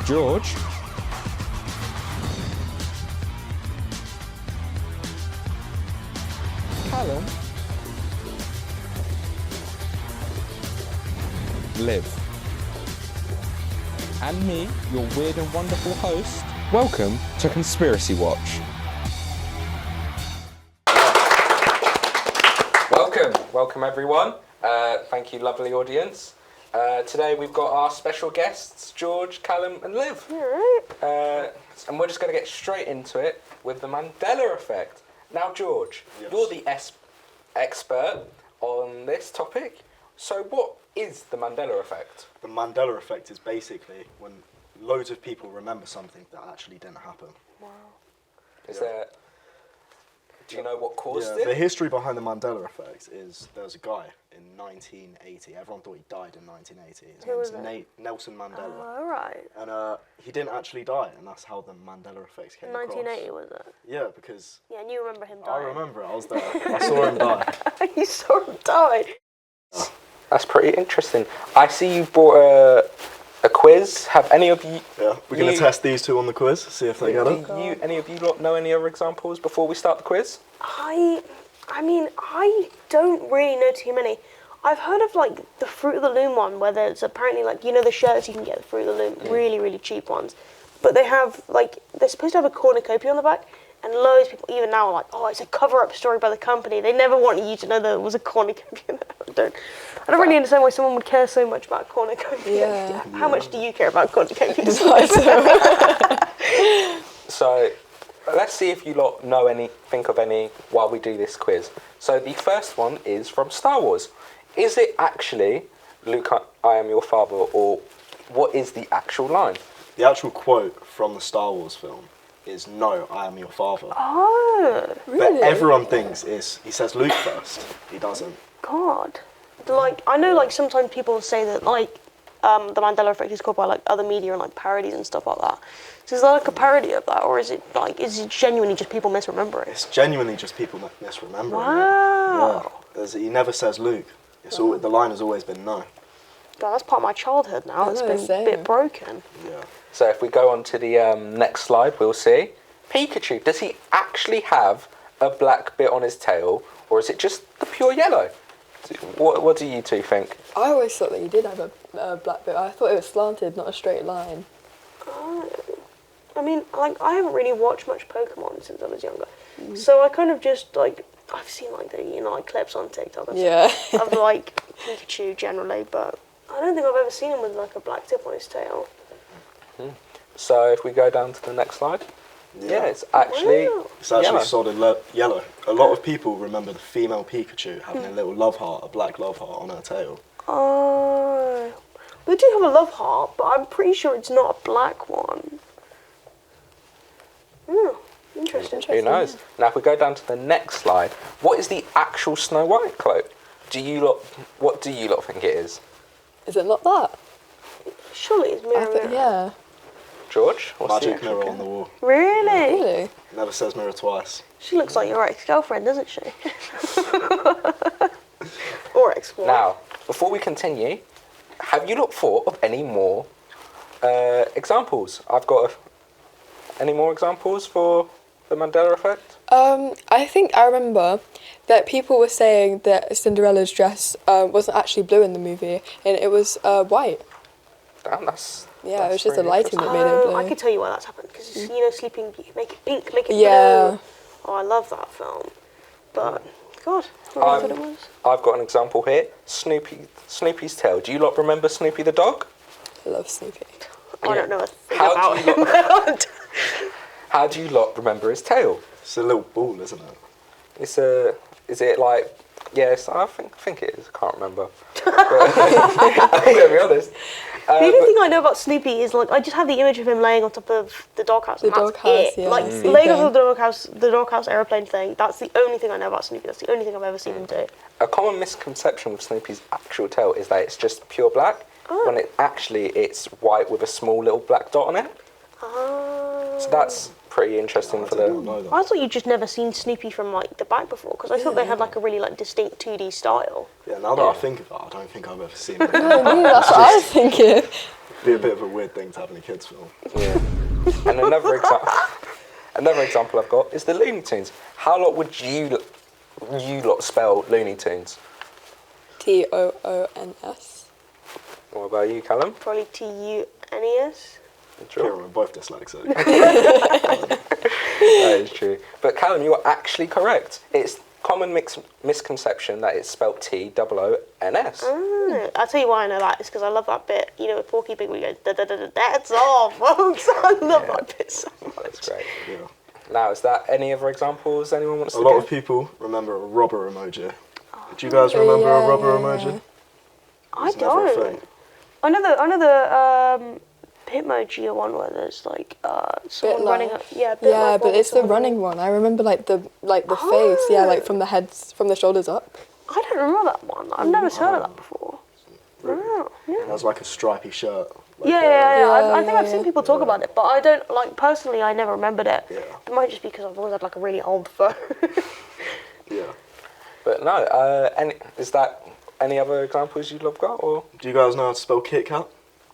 George. Callum. Liv. And me, your weird and wonderful host. Welcome to Conspiracy Watch. Welcome everyone. Thank you, lovely audience. Today we've got our special guests, George, Callum and Liv. And we're just going to get straight into it with the Mandela effect. Now, George, you're the expert on this topic. So what is the Mandela effect? The Mandela effect is basically when loads of people remember something that actually didn't happen. Wow. Do you know what caused it? The history behind the Mandela effect is there was a guy in 1980. Everyone thought he died in 1980. His name was Nelson Mandela. Oh, right. And he didn't actually die, and that's how the Mandela effect came 1980 across. was it? Yeah, because... Yeah, and you remember him I dying. remember it. I was there. I saw him die. You saw him die? That's pretty interesting. I see you brought a quiz. Have any of you... Yeah, we're going to test these two on the quiz, see if they get it. Any of you lot know any other examples before we start the quiz? I mean, I don't really know too many. I've heard of, like, the Fruit of the Loom one, where there's apparently, like, you know the shirts you can get, the Fruit of the Loom, really, really cheap ones. But they have, like, they're supposed to have a cornucopia on the back, and loads of people, even now, are like, oh, it's a cover-up story by the company. They never wanted you to know there was a cornucopia there. I don't really understand why someone would care so much about cornucopia. Yeah. How much do you care about cornucopia? So, let's see if you lot think of any while we do this quiz. So the first one is from Star Wars. Is it actually, Luke, I am your father, or what is the actual line? The actual quote from the Star Wars film is, "No, I am your father." Oh, Really? But everyone thinks he says Luke first. He doesn't. God. Like, I know, like, sometimes people say that, like, the Mandela effect is called by, like, other media and, like, parodies and stuff like that. So is that, like, a parody of that, or is it genuinely just people misremembering? It's genuinely just people misremembering Wow. it. Yeah. He never says Luke. The line has always been no. God, that's part of my childhood now. It's been a bit broken. Yeah. So if we go on to the next slide, we'll see. Pikachu, does he actually have a black bit on his tail, or is it just the pure yellow? What do you two think? I always thought that he did have a black bit. I thought it was slanted, not a straight line. I mean, like, I haven't really watched much Pokemon since I was younger. So I kind of just, like, I've seen, like, the, like, clips on TikTok and stuff of, like, Pikachu generally, but I don't think I've ever seen him with, like, a black tip on his tail. So if we go down to the next slide. Yeah, it's actually It's solid yellow. A lot of people remember the female Pikachu having a little love heart, a black love heart on her tail. Oh. They do have a love heart, but I'm pretty sure it's not a black one. Interesting. Who knows? Now, if we go down to the next slide, what is the actual Snow White quote? What do you lot think it is? Is it not that? Surely it's mirror. Yeah. George? What's the Magic actual mirror on the wall. Really? Really? Never says mirror twice. She looks like your ex-girlfriend, doesn't she? Or ex-wife. Now, before we continue, have you lot thought of any more examples? I've got any more examples for the Mandela effect? I think I remember that people were saying that Cinderella's dress wasn't actually blue in the movie, and it was white. Damn, that's Yeah, it was just the pretty lighting that made it blue. I can tell you why that's happened, because, you know, Sleeping Beauty, make it pink, make it Yeah. blue. Oh, I love that film. But, God, I Um, what it was. I've got an example here. Snoopy's tail. Do you lot remember Snoopy the dog? I love Snoopy. I don't know a thing How about do you him. How do you lot remember his tail? It's a little ball, isn't it? Is it like, yes, I think it is, I can't remember. I'm going to be honest. The only thing I know about Snoopy is, like, I just have the image of him laying on top of the doghouse. The and that's doghouse, it. yeah. Like, laying on top of the doghouse aeroplane thing, that's the only thing I know about Snoopy. That's the only thing I've ever seen him do. A common misconception with Snoopy's actual tail is that it's just pure black, when it's white with a small little black dot on it. Oh. So that's pretty interesting for I did the... not know that. I thought you'd just never seen Snoopy from, like, the back before, because I thought they had, like, a really, like, distinct 2D style. Yeah, now that I think of it, I don't think I've ever seen it. That's what I was thinking. Be a bit of a weird thing to have in a kids' film. Yeah. And another example I've got is the Looney Tunes. How lot would you lot spell Looney Tunes? TOONS. What about you, Callum? Probably TUNES. Kieran, we're both dyslexic. That is true. But Callum, you are actually correct. It's common misconception that it's spelled TOONS. I'll tell you why I know that. It's because I love that bit. You know, with Porky Pig, we go, that's all, folks. I love that bit so much. That's great. Yeah. Now, is that any other examples anyone wants A to lot give? of people remember a robber emoji. Do you guys remember a robber emoji? I It's never a don't. thing. I know the Bitmoji one where there's like someone running. Yeah, Bitlife but it's the someone running one. I remember like the face. Yeah, like from the shoulders up. I don't remember that one. I've never heard of that before. Oh, yeah. It has like a stripy shirt. Like Yeah. I think yeah, I've seen people talk about it, but I don't like personally. I never remembered it. Yeah. It might just be because I've always had like a really old phone. Yeah. But no, is that any other examples you've got? Or? Do you guys know how to spell Kit Kat?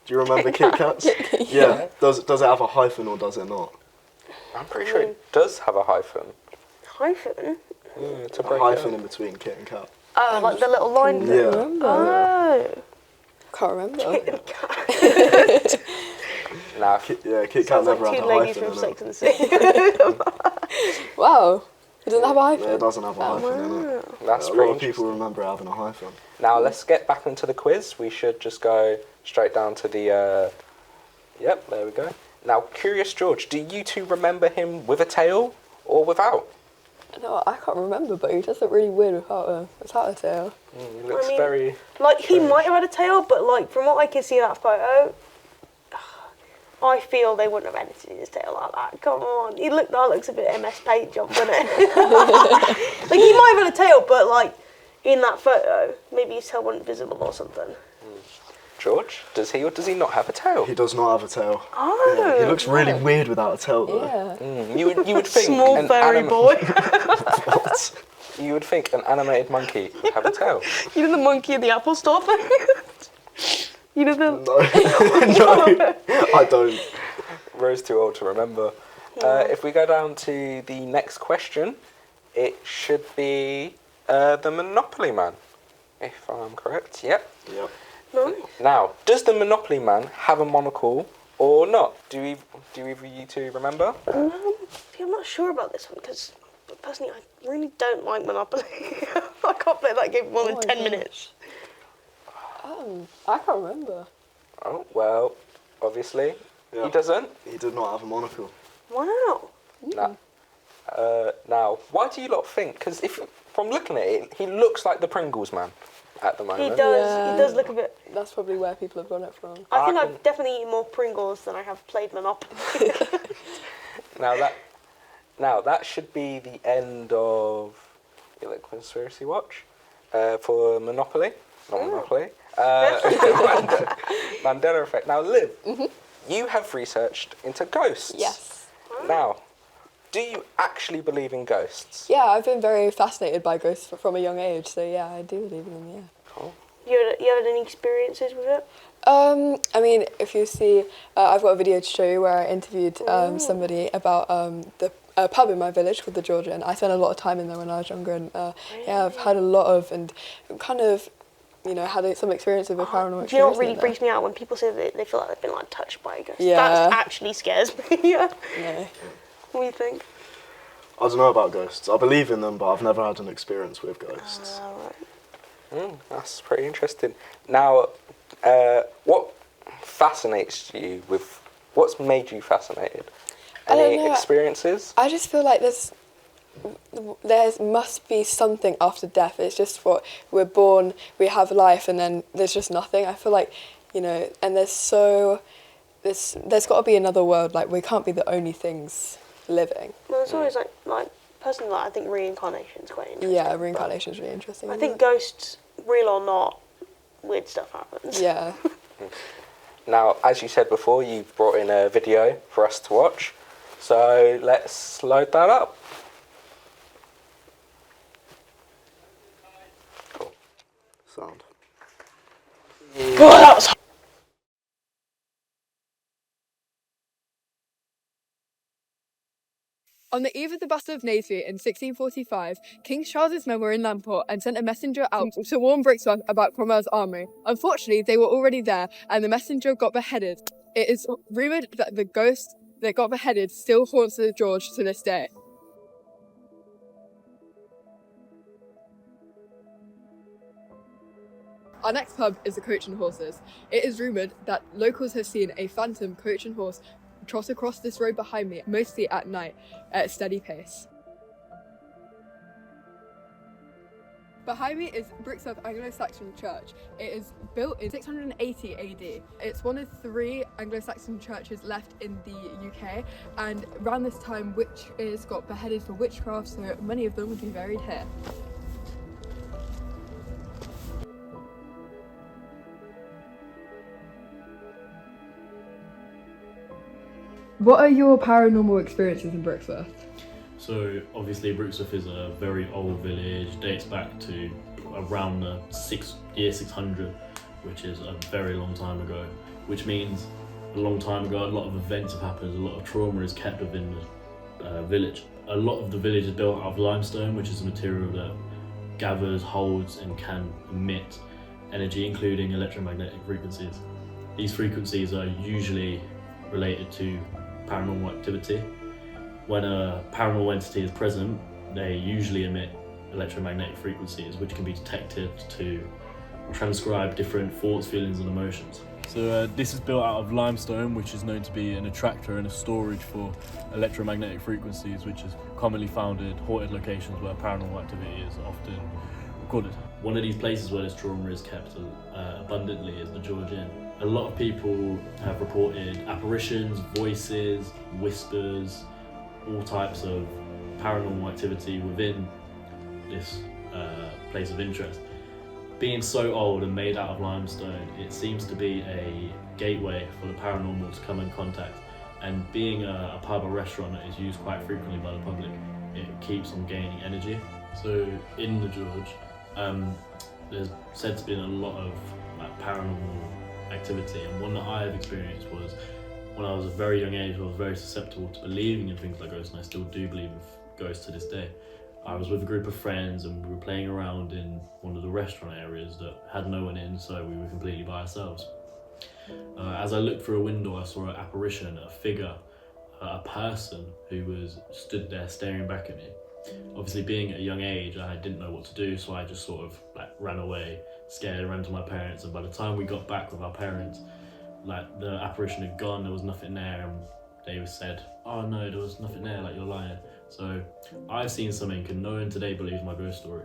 Do you remember Kit Kats? Yeah. Does it have a hyphen or does it not? I'm pretty sure it does have a hyphen. Hyphen. Yeah, to A break hyphen it in between Kit and Cat. Oh, like the little line. Yeah. Remember? Oh. Can't remember. Now, Yeah, Kit Kat Sounds never like had two a ladies hyphen from in it. Sex and the City. Wow. It doesn't have a Yeah, hyphen. it doesn't have a hyphen in it. that's A lot pretty of people interesting. remember having a hyphen. Now, let's get back into the quiz. We should just go straight down to the... Yep, there we go. Now, Curious George, do you two remember him with a tail or without? No, I can't remember, but he does look really weird without a tail. He looks mean, very... Like he might have had a tail, but like from what I can see in that photo, I feel they wouldn't have edited his tail like that. Come on, that looks a bit MS Paint job, doesn't it? Like he might have had a tail, but like in that photo, maybe his tail wasn't visible or something. George, does he or does he not have a tail? He does not have a tail. Oh, Yeah, he looks really weird without a tail though. Yeah. You would think small an furry boy. You would think an animated monkey would have a tail. You know the monkey in the Apple Store thing? You know the... No, I don't. Rose too old to remember. If we go down to the next question, it should be the Monopoly Man, if I'm correct. Yep. Yep. Nice. Now, does the Monopoly Man have a monocle or not? Do either of you two remember? I'm not sure about this one because personally I really don't like Monopoly. I can't play that game for more than 10 minutes. I can't remember. Oh, well, obviously Yeah. he doesn't. He did not have a monocle. Wow. Now, why do you lot think? Because if from looking at it, he looks like the Pringles Man at the moment. He does. Yeah. He does look a bit. That's probably where people have got it from. I think I I've definitely eaten more Pringles than I have played Monopoly. Now that should be the end of the Conspiracy Watch for Monopoly. Not Monopoly. Mandela Effect. Now, Liv, you have researched into ghosts. Yes. Now, do you actually believe in ghosts? Yeah, I've been very fascinated by ghosts from a young age, so yeah, I do believe in them, yeah. Cool. You had any experiences with it? I mean, if you see, I've got a video to show you where I interviewed somebody about the pub in my village called the Georgia, and I spent a lot of time in there when I was younger, and yeah, I've had a lot of, and kind of, you know, had some experience with a paranormal experience. Do you know what really in there. freaks me out when people say that they feel like they've been like touched by a ghost? Yeah. That actually scares me. Yeah. No. What do you think? I don't know about ghosts. I believe in them, but I've never had an experience with ghosts. Right. That's pretty interesting. Now, what fascinates you with? What's made you fascinated? I don't Any know. experiences? I just feel like there must be something after death. It's just what we're born, we have life, and then there's just nothing. I feel like, you know, and there's got to be another world. Like, we can't be the only things living. Well, it's always like personally, like, I think reincarnation is quite interesting. Yeah, reincarnation is really interesting. I isn't think it? ghosts, real or not, weird stuff happens. Yeah. Now, as you said before, you've brought in a video for us to watch. So let's load that up. Cool. Sound. God, that was On the eve of the Battle of Naseby in 1645, King Charles's men were in Lamport and sent a messenger out to warn Brixworth about Cromwell's army. Unfortunately, they were already there and the messenger got beheaded. It is rumoured that the ghost that got beheaded still haunts St George to this day. Our next pub is the Coach and Horses. It is rumoured that locals have seen a phantom coach and horse trot across this road behind me, mostly at night, at a steady pace. Behind me is Brixworth Anglo-Saxon Church. It is built in 680 AD. It's one of 3 Anglo-Saxon churches left in the UK, and around this time witches got beheaded for witchcraft, so many of them would be buried here. What are your paranormal experiences in Brixworth? So obviously Brixworth is a very old village, dates back to around the year 600, which is a very long time ago, which means a long time ago a lot of events have happened, a lot of trauma is kept within the village. A lot of the village is built out of limestone, which is a material that gathers, holds and can emit energy, including electromagnetic frequencies. These frequencies are usually related to paranormal activity. When a paranormal entity is present, they usually emit electromagnetic frequencies which can be detected to transcribe different thoughts, feelings and emotions. So this is built out of limestone, which is known to be an attractor and a storage for electromagnetic frequencies, which is commonly found in haunted locations where paranormal activity is often recorded. One of these places where this trauma is kept abundantly is the George Inn. A lot of people have reported apparitions, voices, whispers, all types of paranormal activity within this place of interest. Being so old and made out of limestone, it seems to be a gateway for the paranormal to come in contact, and being a pub or restaurant that is used quite frequently by the public, it keeps on gaining energy. So in the George, there's said to be a lot of paranormal activity, and one that I have experienced was when I was a very young age. I was very susceptible to believing in things like ghosts, and I still do believe in ghosts to this day. I was with a group of friends and we were playing around in one of the restaurant areas that had no one in, so we were completely by ourselves. As I looked through a window, I saw an apparition, a figure, a person who was stood there staring back at me. Obviously, being at a young age, I didn't know what to do, so I just sort of ran away, scared, ran to my parents, and by the time we got back with our parents, the apparition had gone, there was nothing there, and they said, "Oh no, there was nothing there, you're lying." So I've seen something, and no one today believes my ghost story.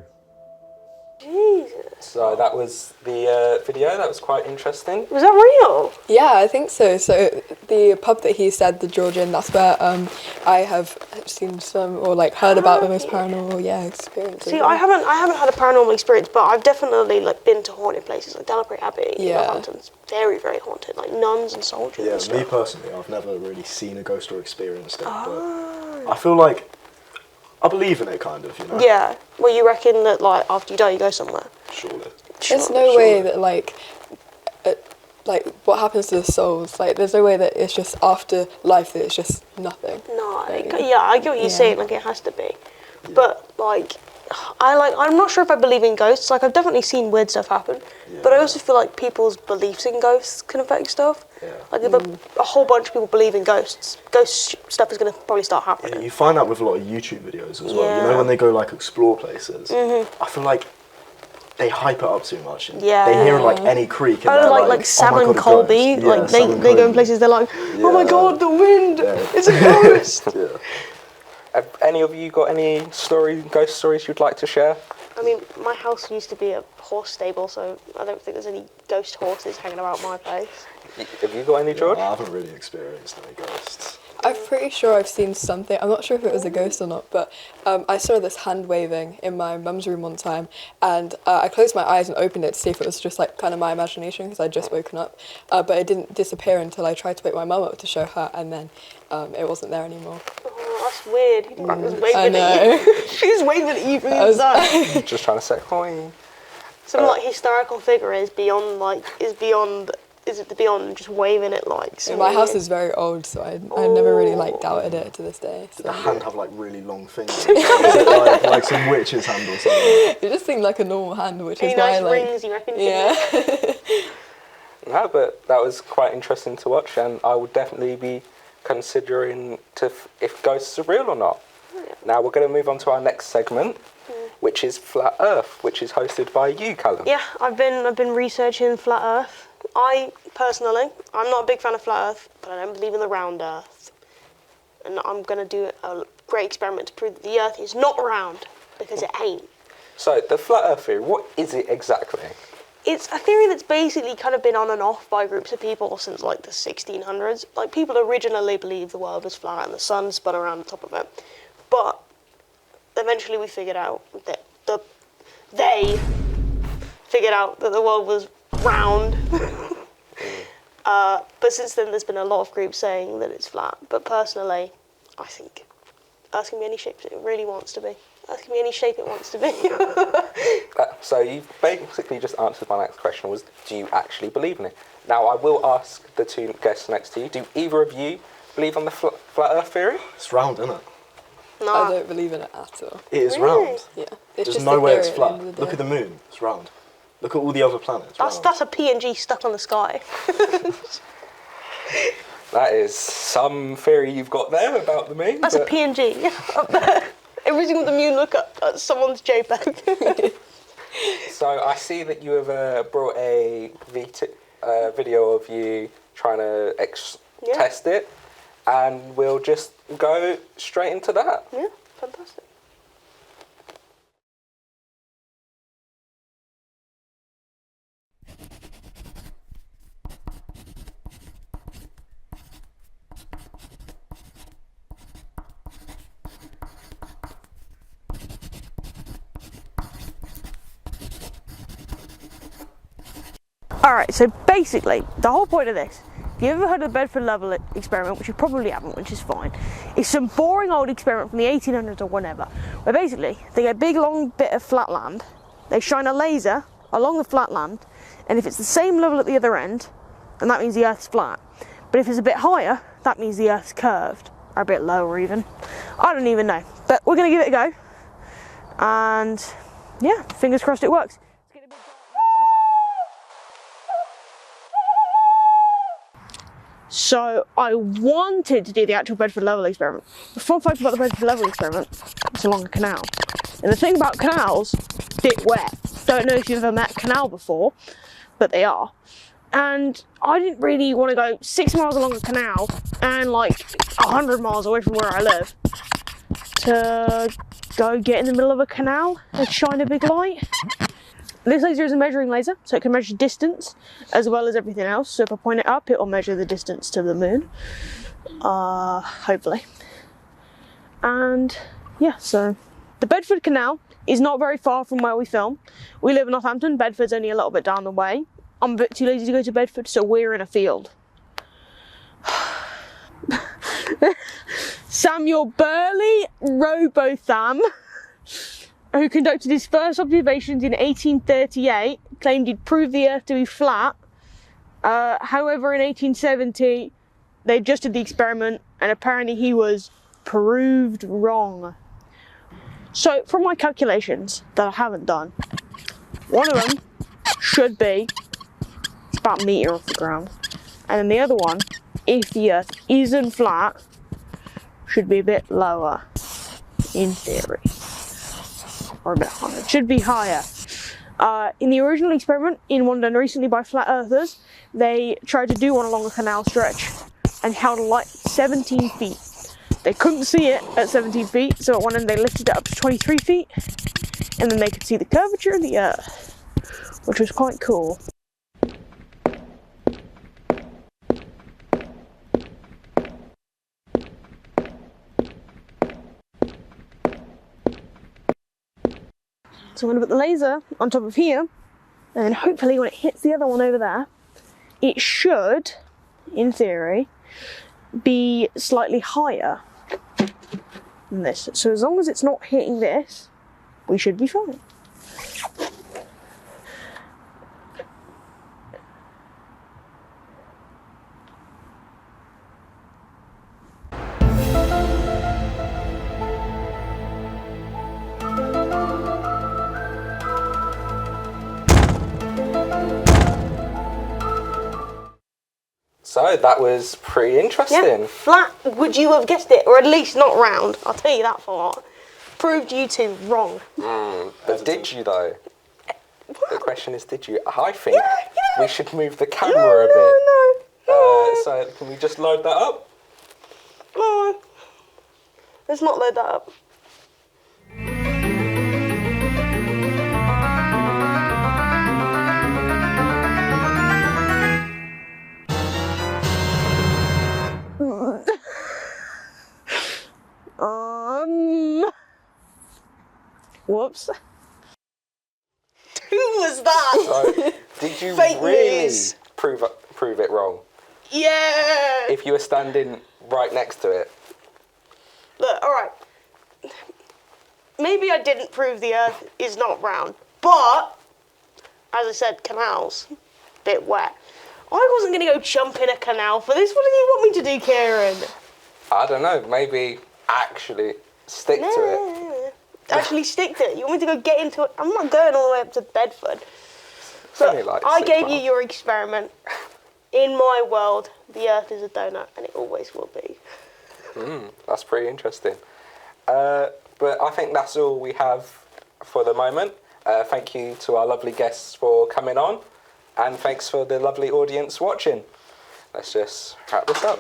Jesus. So that was the video. That was quite interesting. Was that real? Yeah, I think so. So the pub that he said, the George Inn, that's where I have seen some or heard about the most paranormal experiences. See, I haven't had a paranormal experience, but I've definitely been to haunted places like Delaprey Abbey. Yeah. Northampton's very, very haunted, like nuns and soldiers. Yeah, and stuff. me personally, I've never really seen a ghost or experienced it, but I feel like I believe in it, kind of, you know. Yeah. Well, you reckon that after you die, you go somewhere? Surely. There's no way that what happens to the souls, there's no way that it's just after life that it's just nothing. No. Yeah, I get what you're saying. It has to be. Yeah. But I'm not sure if I believe in ghosts. I've definitely seen weird stuff happen, but I also feel like people's beliefs in ghosts can affect stuff. Yeah. If a whole bunch of people believe in ghosts, ghost stuff is going to probably start happening. Yeah, you find out with a lot of YouTube videos as well. Yeah. You know, when they go explore places, I feel like they hype it up too much. And they hear any creak. And like Sam and Colby, they go in places. They're like, "Oh my God, the wind! It's a ghost!" Yeah. Have any of you got any ghost stories you'd like to share? I mean, my house used to be a horse stable, so I don't think there's any ghost horses hanging about my place. Have you got any, George? I haven't really experienced any ghosts. I'm pretty sure I've seen something. I'm not sure if it was a ghost or not, but I saw this hand waving in my mum's room one time, and I closed my eyes and opened it to see if it was just kind of my imagination because I'd just woken up, but it didn't disappear until I tried to wake my mum up to show her, and then it wasn't there anymore. Oh, that's weird. He was waving at you. She's waving at you from the inside. Just trying to say hi. Some hysterical figure is beyond is it to be on and just waving it like? Yeah, my house is very old, so I never really like doubted it to this day. So. Did the hand have like really long fingers? Is it like some witch's hand or something? It just seemed like a normal hand, which Any is why nice like rings, you reckon? yeah. No, but that was quite interesting to watch, and I would definitely be considering if ghosts are real or not. Now we're going to move on to our next segment, which is Flat Earth, which is hosted by you, Callum. Yeah, I've been researching flat Earth. I personally, I'm not a big fan of flat Earth, but I don't believe in the round Earth. And I'm going to do a great experiment to prove that the Earth is not round, because it ain't. So the Flat Earth theory, what is it exactly? It's a theory that's basically kind of been on and off by groups of people since like the 1600s. Like people originally believed the world was flat and the sun spun around the top of it. But eventually we figured out that they figured out that the world was round. But since then there's been a lot of groups saying that it's flat. But personally, I think Earth can be any shape it really wants to be. Earth can be any shape it wants to be. So you've basically just answered my next question, was do you actually believe in it? Now I will ask the two guests next to you, do either of you believe on the Flat Earth theory? It's round, isn't it? No. I don't believe in it at all. It is Really? round. Yeah, it's There's just no a way it's theory at the flat. end of the Look day. at the moon, it's round. Look at all the other planets. round. That's a PNG stuck on the sky. That is some theory you've got there about the moon. That's a but- PNG up there. Every single the moon look at someone's JPEG. So I see that you have brought a video of you trying to Yeah. test it, and we'll just go straight into that. Yeah, fantastic. Alright, so basically, the whole point of this, if you ever heard of the Bedford Level experiment, which you probably haven't, which is fine, it's some boring old experiment from the 1800s or whatever, where basically they get a big long bit of flat land, they shine a laser along the flat land, and if it's the same level at the other end, then that means the Earth's flat. But if it's a bit higher, that means the Earth's curved, or a bit lower even. I don't even know, but we're going to give it a go, and yeah, fingers crossed it works. So I wanted to do the actual Bedford Level experiment. The fun fact about the Bedford Level experiment, it's along a canal. And the thing about canals, bit wet. Don't know if you've ever met a canal before, but they are. And I didn't really want to go 6 miles along a canal and like 100 miles away from where I live to go get in the middle of a canal and shine a big light. This laser is a measuring laser, so it can measure distance as well as everything else. So if I point it up, it will measure the distance to the moon, hopefully. And yeah, so the Bedford Canal is not very far from where we film. We live in Northampton, Bedford's only a little bit down the way. I'm a bit too lazy to go to Bedford, so we're in a field. Samuel Burley Robotham, who conducted his first observations in 1838, claimed he'd proved the Earth to be flat. However, in 1870, they adjusted the experiment, and apparently he was proved wrong. So, from my calculations that I haven't done, one of them should be about a metre off the ground, and then the other one, if the Earth isn't flat, should be a bit lower, in theory. Or a bit higher. It should be higher. In the original experiment, in one done recently by flat earthers, they tried to do one along a canal stretch and held a light 17 feet. They couldn't see it at 17 feet, so at one end they lifted it up to 23 feet, and then they could see the curvature of the Earth, which was quite cool. So I'm going to put the laser on top of here, and then hopefully when it hits the other one over there, it should, in theory, be slightly higher than this. So as long as it's not hitting this, we should be fine. So that was pretty interesting. Yeah, flat, would you have guessed it? Or at least not round, I'll tell you that for what. Proved you two wrong. But did you though? The question is, did you? I think we should move the camera a bit. No. So can we just load that up? No. Let's not load that up. Whoops. Who was that? So, did you Fake really news. prove it wrong? Yeah. If you were standing right next to it. Look, alright. Maybe I didn't prove the Earth is not round, but, as I said, canals, bit wet. I wasn't going to go jump in a canal for this. What do you want me to do, Kieran? I don't know, maybe actually stick to it. Actually stick to it. You want me to go get into it? I'm not going all the way up to Bedford. So Only like I 6 gave you miles. your experiment. In my world, the Earth is a donut, and it always will be. That's pretty interesting. But I think that's all we have for the moment. Thank you to our lovely guests for coming on, and thanks for the lovely audience watching. Let's just wrap this up.